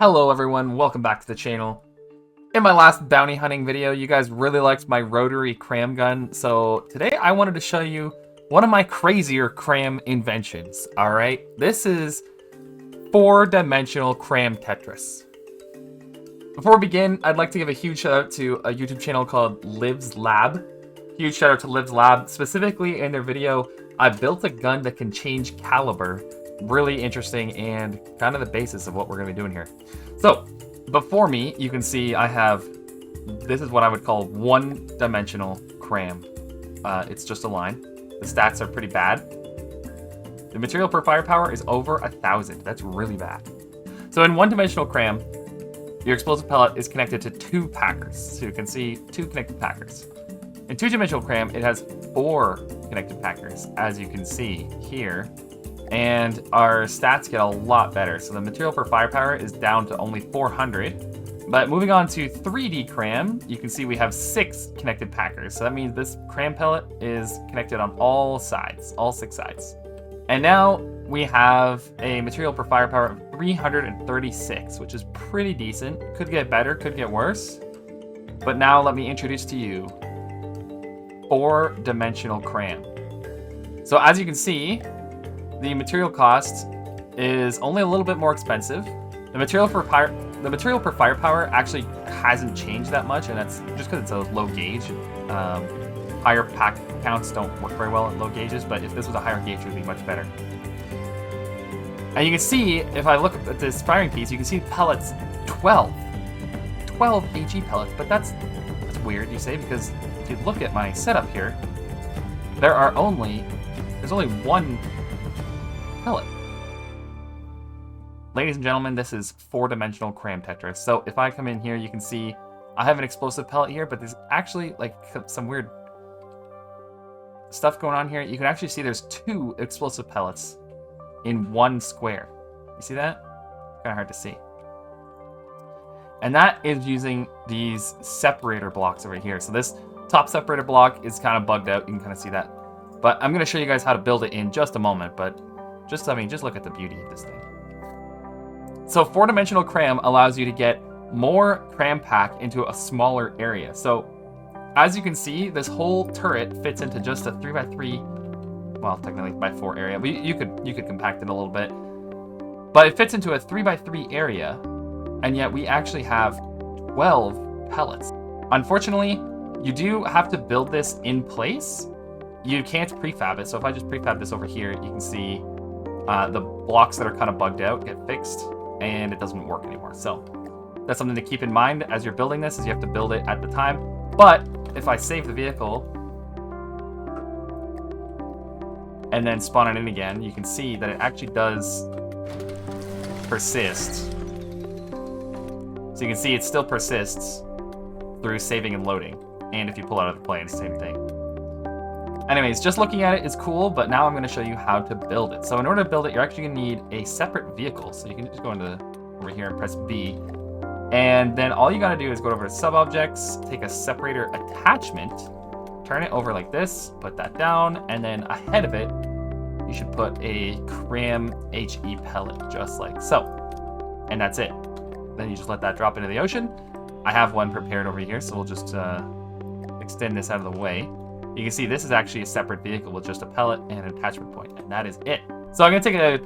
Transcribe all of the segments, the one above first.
Hello everyone, welcome back to the channel. In my last bounty hunting video, you guys really liked my rotary cram gun, so today I wanted to show you one of my crazier cram inventions, alright? This is 4-dimensional cram Tetris. Before we begin, I'd like to give a huge shout out to a YouTube channel called Liv's Lab. Huge shout out to Liv's Lab. Specifically in their video, I built a gun that can change caliber. Really interesting and kind of the basis of what we're going to be doing here. So, before me, you can see I have, this is what I would call 1-dimensional cram. It's just a line. The stats are pretty bad. The material per firepower is over 1,000. That's really bad. So in 1-dimensional cram, your explosive pellet is connected to 2 packers. So you can see 2 connected packers. In 2-dimensional cram, it has 4 connected packers, as you can see here. And our stats get a lot better. So the material per firepower is down to only 400. But moving on to 3D cram, you can see we have 6 connected packers. So that means this cram pellet is connected on all sides, all 6 sides. And now we have a material per firepower of 336, which is pretty decent. Could get better, could get worse. But now let me introduce to you 4-dimensional cram. So as you can see, the material cost is only a little bit more expensive. The material per firepower actually hasn't changed that much, and that's just because it's a low gauge. Higher pack counts don't work very well at low gauges, but if this was a higher gauge, it would be much better. And you can see, if I look at this firing piece, you can see pellets 12 HE pellets, but that's weird, you say, because if you look at my setup here, there's only 1 pellet. Ladies and gentlemen, this is 4-dimensional cram Tetris. So if I come in here, you can see I have an explosive pellet here, but there's actually like some weird stuff going on here. You can actually see there's 2 explosive pellets in 1 square. You see that? Kind of hard to see. And that is using these separator blocks over here. So this top separator block is kind of bugged out. You can kind of see that. But I'm going to show you guys how to build it in just a moment. But just look at the beauty of this thing. So 4-dimensional cram allows you to get more cram pack into a smaller area. So as you can see, this whole turret fits into just a 3x3, well, technically by 4 area. But you could compact it a little bit, but it fits into a 3x3 area, and yet we actually have 12 pellets. Unfortunately, you do have to build this in place. You can't prefab it. So if I just prefab this over here, you can see the blocks that are kind of bugged out get fixed, and it doesn't work anymore. So that's something to keep in mind as you're building this, is you have to build it at the time. But if I save the vehicle and then spawn it in again, you can see that it actually does persist. So you can see it still persists through saving and loading. And if you pull out of the plane, same thing. Anyways, just looking at it is cool, but now I'm going to show you how to build it. So in order to build it, you're actually going to need a separate vehicle. So you can just go over here and press B. And then all you got to do is go over to sub-objects, take a separator attachment, turn it over like this, put that down, and then ahead of it, you should put a cram HE pellet, just like so. And that's it. Then you just let that drop into the ocean. I have one prepared over here, so we'll just extend this out of the way. You can see this is actually a separate vehicle with just a pellet and an attachment point, and that is it. So I'm going to take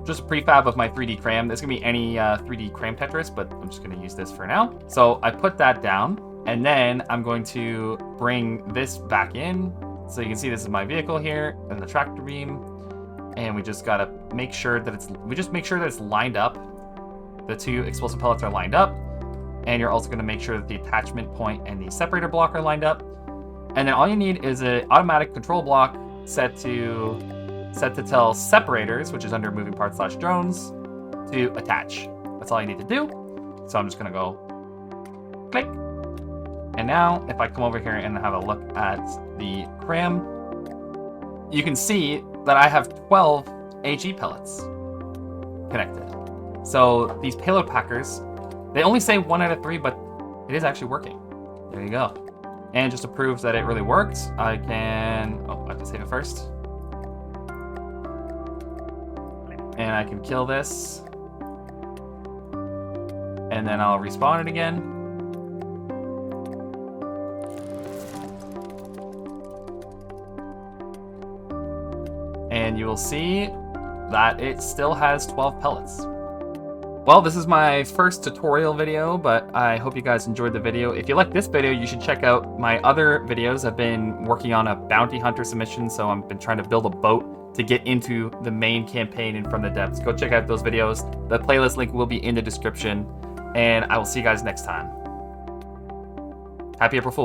just a prefab of my 3D cram. This can be any 3D cram Tetris, but I'm just going to use this for now. So I put that down, and then I'm going to bring this back in. So you can see this is my vehicle here, and the tractor beam, and we just got to make sure that it's lined up. The 2 explosive pellets are lined up, and you're also going to make sure that the attachment point and the separator block are lined up. And then all you need is an automatic control block set to tell separators, which is under moving parts / drones, to attach. That's all you need to do. So I'm just gonna go click. And now if I come over here and have a look at the cram, you can see that I have 12 HE pellets connected. So these payload packers, they only say 1 out of 3, but it is actually working. There you go. And just to prove that it really worked, I have to save it first. And I can kill this. and then I'll respawn it again. And you will see that it still has 12 pellets. Well, this is my first tutorial video, but I hope you guys enjoyed the video. If you like this video, you should check out my other videos. I've been working on a bounty hunter submission, so I've been trying to build a boat to get into the main campaign in From the Depths. Go check out those videos. The playlist link will be in the description, and I will see you guys next time. Happy April Fool's.